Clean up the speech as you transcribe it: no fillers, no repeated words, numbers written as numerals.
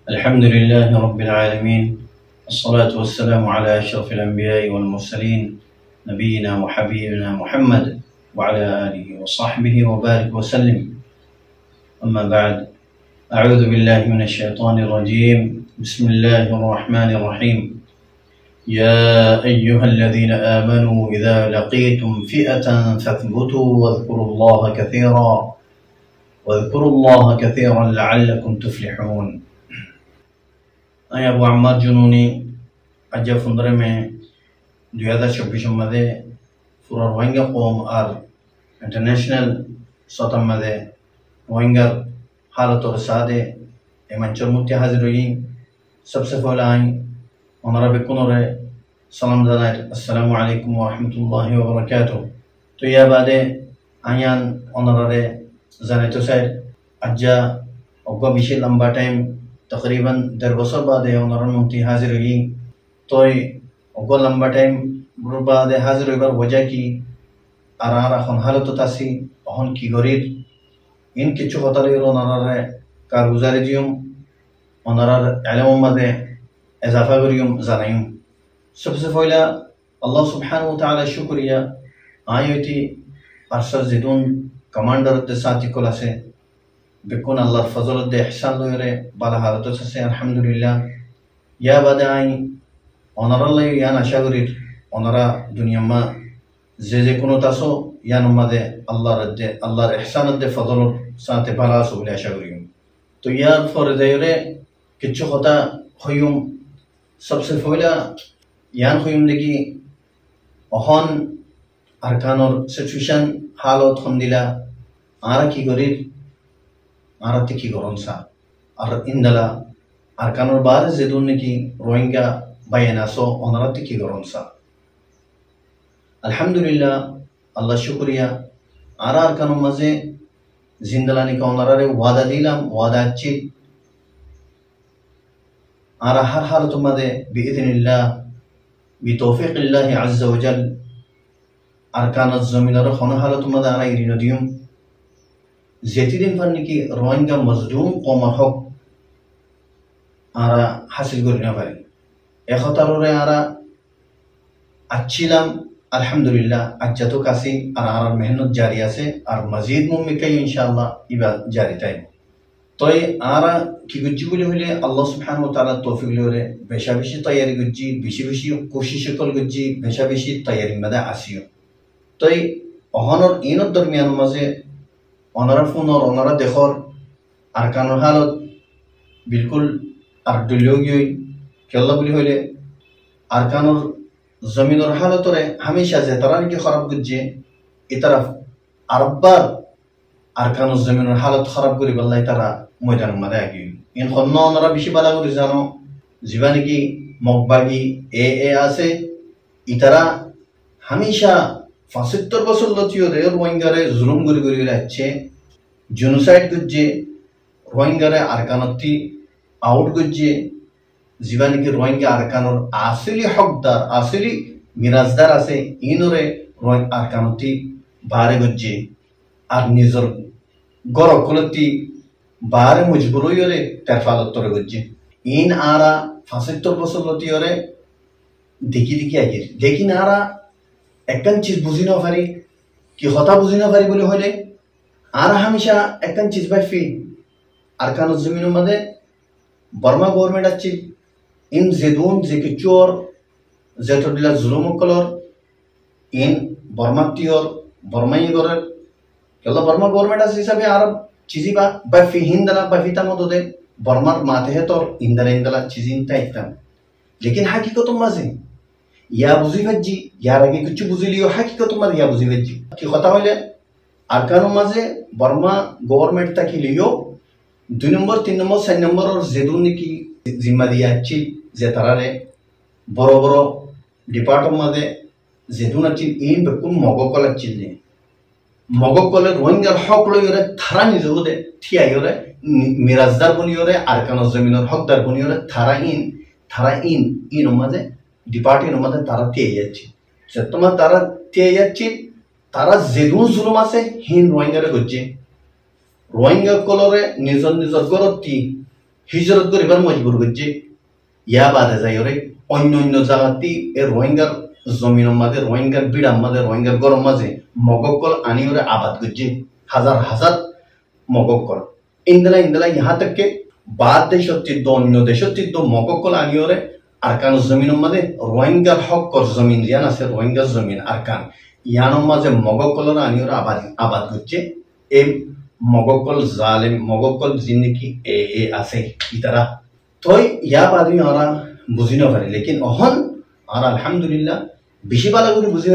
الحمد لله رب العالمين، الصلاة والسلام على أشرف الأنبياء والمرسلين نبينا وحبيبنا محمد وعلى آله وصحبه وبارك وسلم. أما بعد، أعوذ بالله من الشيطان الرجيم. بسم الله الرحمن الرحيم. يا أيها الذين آمنوا إذا لقيتم فئة فاثبتوا واذكروا الله كثيرا لعلكم تفلحون. अबू अम्मार जुनूनी अज्जा फुंदरे में 2024 मध्ये पूरा रोहिंग्या कौम और इंटरनेशनल सतम मध्ये रोहिंग्या हालत और सादे एमंचर मुत्या हाजिर हुई। सबसे पहले आई हमारा बेकुनोरे सलाम दानार अस्सलामु अलैकुम व रहमतुल्लाहि व बरकातुहू। तो यह बादे आयान ओनरे जाने तो सर अज्जा ओगा बिशे लंबा टाइम तकरीबन 10 बছর বাদে ওনার মন্ত্রী হাজির হই। তো ওগো লম্বা টাইম বাদে হাজির হইবার वजह কি আর আর এখন হালত আছি এখন কি গরির ইন কিছু কথারে ওনারে কারগুজারি দিম ওনার ইলম মধ্যে ইজাফা করিম জানাইম। सबसे पहला अल्लाह सुब्हानहु व तआला शुक्रिया आयती अरसर जिदुन कमांडर दे साथी कोलासे बेकुन अल्लाह फजल दे एहसान लोरे बाला हालत से अल्हम्दुलिल्लाह। या बादे आई ओनरल्ले या नशागरिर ओनरा दुनिया में जे कोनो तासो या नमादे अल्लाह रद्दे अल्लाह एहसान दे फजल साथे बाला सुबले आशागरिम। तो या फरदेरे किच्छु होता होयुम। सबसे पहला यान होयुम देखी ओहन अरकानर सिचुएशन हालत हमदिला आरा की गरिर आरती की गरंसा और इंदला अरकानर बार जेदुन की रोहिंग्या बयानासो ओनरती की गरंसा। अल्हम्दुलिल्लाह अल्लाह शुक्रिया आरा अरकानर मजे जिंदलानी का ओनरारे वादा दिलाम वादा अच्छी आरा हर हालत मदे बिइذनिल्लाह बितौफीक़िल्लाह अज़्ज़ व जल अरकान ज़मीनर खन हालत मदे आरा इरिनदियम जेती दिन फन की रोहिंग्या मजलूम कौम हक आरा हासिल करिना पारी एखतारोरे आरा अच्छिलाम अल्हम्दुलिल्लाह। अच्छा तो कासी आरा मेहनत जारी आसे और मजीद मुमकिन इंशाअल्लाह इबा जारी टाइम। तो आरा की गुज्जी बोले होले अल्लाह सुब्हानहु व तआला तौफीक लोरे बेशा बेशी तैयारी गुज्जी बेशी बेशी कोशिश कल गुज्जी बेशा बेशी तैयारी मदा आसियो। तो अहनर इनर दरमियान मजे ओनरा फोन और ओनरा देखर अरकानर हालत बिल्कुल अर्दुलियोगी केल्ला बोली होले अरकानर जमीनर हालत रे हमेशा जे तरह की खराब गुज्जे इतरफ अरबार अरकानर जमीनर हालत खराब करी बल्लाई तारा मैदान मदे आगी इन खन्ना ओनरा बिशी बाला करी जानो जीवानी की मकबागी ए आसे इतरा हमेशा 75 বছর লতিও রে রোহিঙ্গারে জুলুম করি করি রাখছে জেনোসাইড করছে রোহিঙ্গারে আরকানতি আউট করছে জীবানি কি রোহিঙ্গা আরকানর আসলি হকদার আসলি মিরাজদার আছে ইনরে আরকানতি বারে করছে আর নিজর গরকলতি বারে মজবুর হইরে তেরফালত তরে করছে ইন আরা 75 বছর লতিও রে দেখি দেখি আগির দেখি না আরা একখান चीज बुझी ना पारी कि हता बुझी ना पारी बोले होले आरा हमेशा एकखान चीज बाफी अरकान जमीन मदे बर्मा गवर्नमेंट अच्छी इन जेदून जेके चोर जेटोडिला जुलुम कलर इन बर्मा तियोर बर्माई गरे केला बर्मा गवर्नमेंट अस हिसाबे आरा चीजी बा बाफी हिंदला बाफीता मदोदे बर्मार माथे है तो इंदला चीजिन ताइतम। लेकिन हकीकत मजे या बुझी वज्जी यार आगे कुछ बुझी लियो हकीकत मर या बुझी वज्जी कि কথা হইলে আরকান মাঝে बर्मा गवर्नमेंट ताकि लियो 2 नंबर 3 नंबर 4 नंबर और जेदुन की जिम्मा दिया अच्छी जे तरारे बड़ो बड़ो डिपार्टमेंट मादे जेदुन अच्छी इन बेकुन मगोकल अच्छी ने मगोकल रोहिंग्या हक लयोरे थारा निजोदे थिया योरे मिराजदार बनियोरे अरकान जमीनर हकदार बनियोरे थारा इन मादे डिपार्टमेंट मध्य तारा तेयाची जतमा तारा तेयाची तारा जेदुन जुलुम आसे हिन रोहिंग्या रे गज्जे रोहिंग्या कलरे निजर निजर गरती হিজরত করিবার মজবুর করছে ইয়া বাদে যাই ওরে অন্য অন্য জায়গাতে এ রোহিঙ্গার জমিনের মাঝে রোহিঙ্গার বিড়ার মাঝে রোহিঙ্গার গরম মাঝে মগকল আনি ওরে আবাদ করছে হাজার হাজার মগকল ইন্দলা ইন্দলা ইহা থেকে বাদ দেশত্ব অন্য দেশত্ব মগকল আনি ওরে আরকান জমিনের মাঝে রোহিঙ্গার হকর জমিন জিয়ান আছে রোহিঙ্গার জমিন আরকান ইয়ানোর মাঝে মগকলর আনি ওরে আবাদ করছে এই মগকল জালেম মগকল জিন্দিগি এ আছে ইতারা তই ইয়া বাদি ওরা বুঝি না পারি লেকিন অহন আর আলহামদুলিল্লাহ বেশি ভালো করে বুঝি